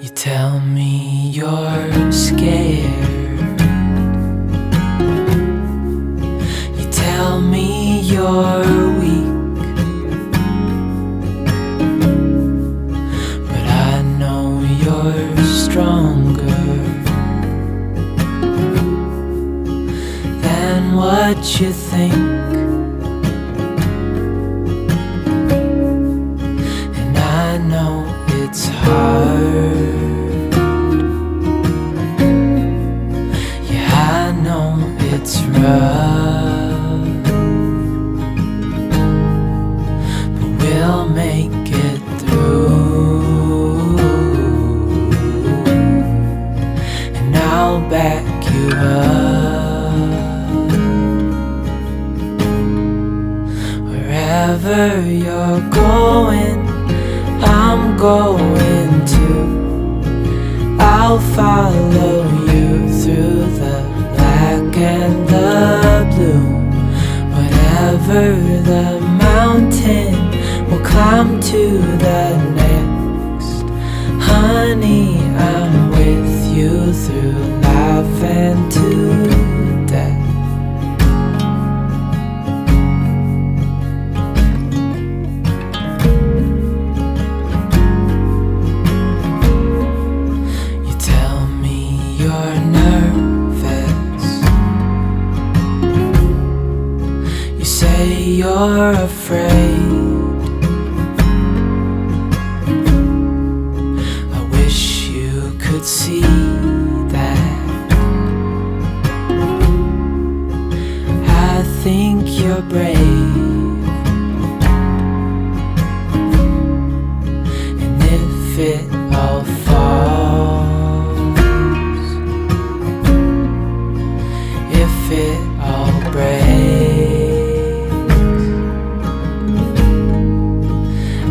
You tell me you're scared. You tell me you're weak, but I know you're stronger than what you think. And I know it's hard. It's rough, but we'll make it through, and I'll back you up. Wherever you're going, I'm going too. I'll follow you through the black and the blue. Whatever the mountain, we'll climb to the next. Honey, I'm with you through life and to death. You tell me you're nervous. You say you're afraid. I wish you could see that. I think you're brave, and if it all falls, if it all breaks,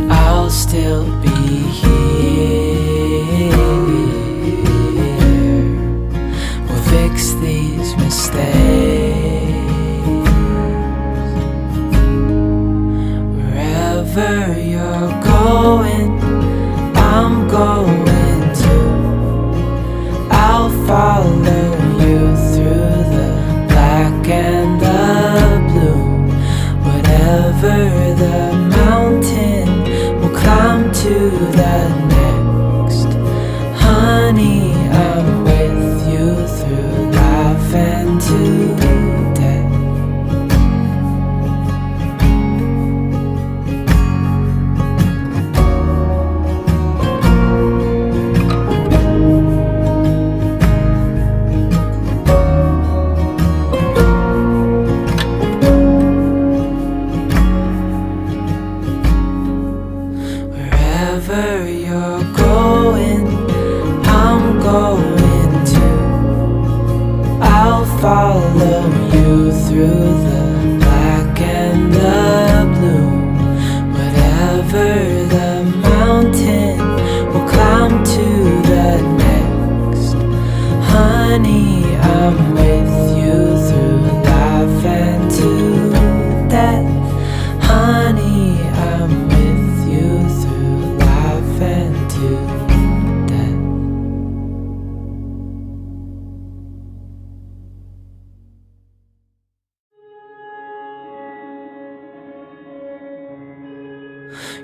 I'll still be here. We'll fix these mistakes. Wherever you're going, I'm going to. I'll follow you through the black and the blue. Whatever the mountain, we'll climb to the next. Honey, I'm with you through life and to death. Wherever you're going, I'm going to. I'll follow you through the black and the blue. Whatever the mountain, we'll climb to the next. Honey, I'm with you through life and to death. Honey, I'm with you through life and to death.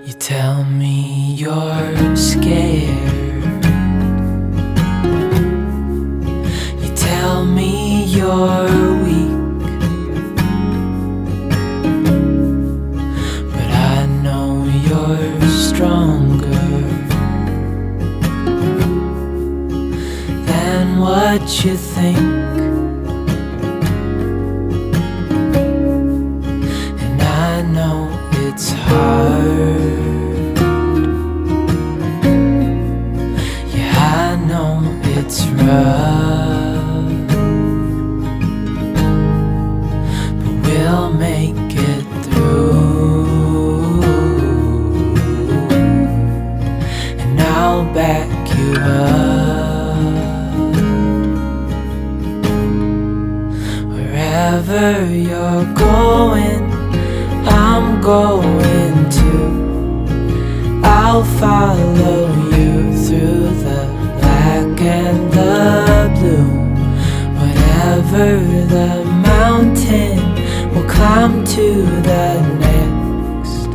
You tell me you're scared. You tell me you're weak, but I know you're stronger than what you think. And I know it's hard. Yeah, I know it's rough, but we'll make it through, and I'll back you up. Wherever you're going, I'm going to. I'll follow you through the to the next.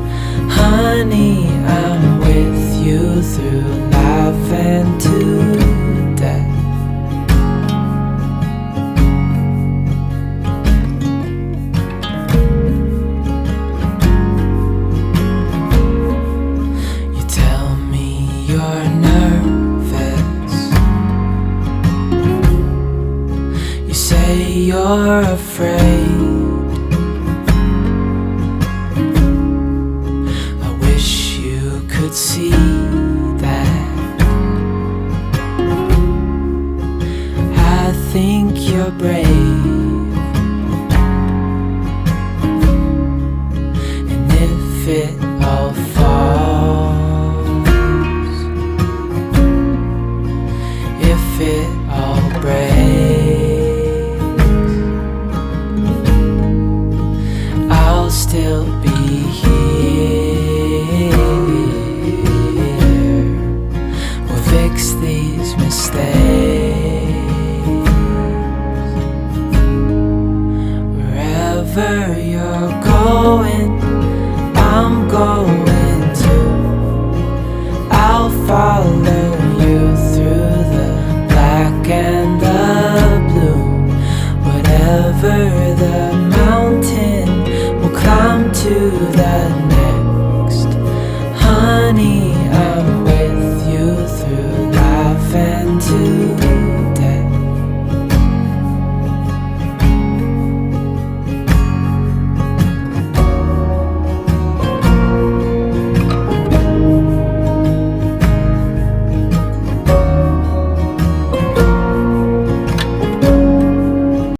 Honey, I'm with you through life and to death. You tell me you're nervous. You say you're afraid. See that I think you're brave, and if it all falls, if it all breaks, I'll still be here. Fix these mistakes. Wherever you're going, I'm going.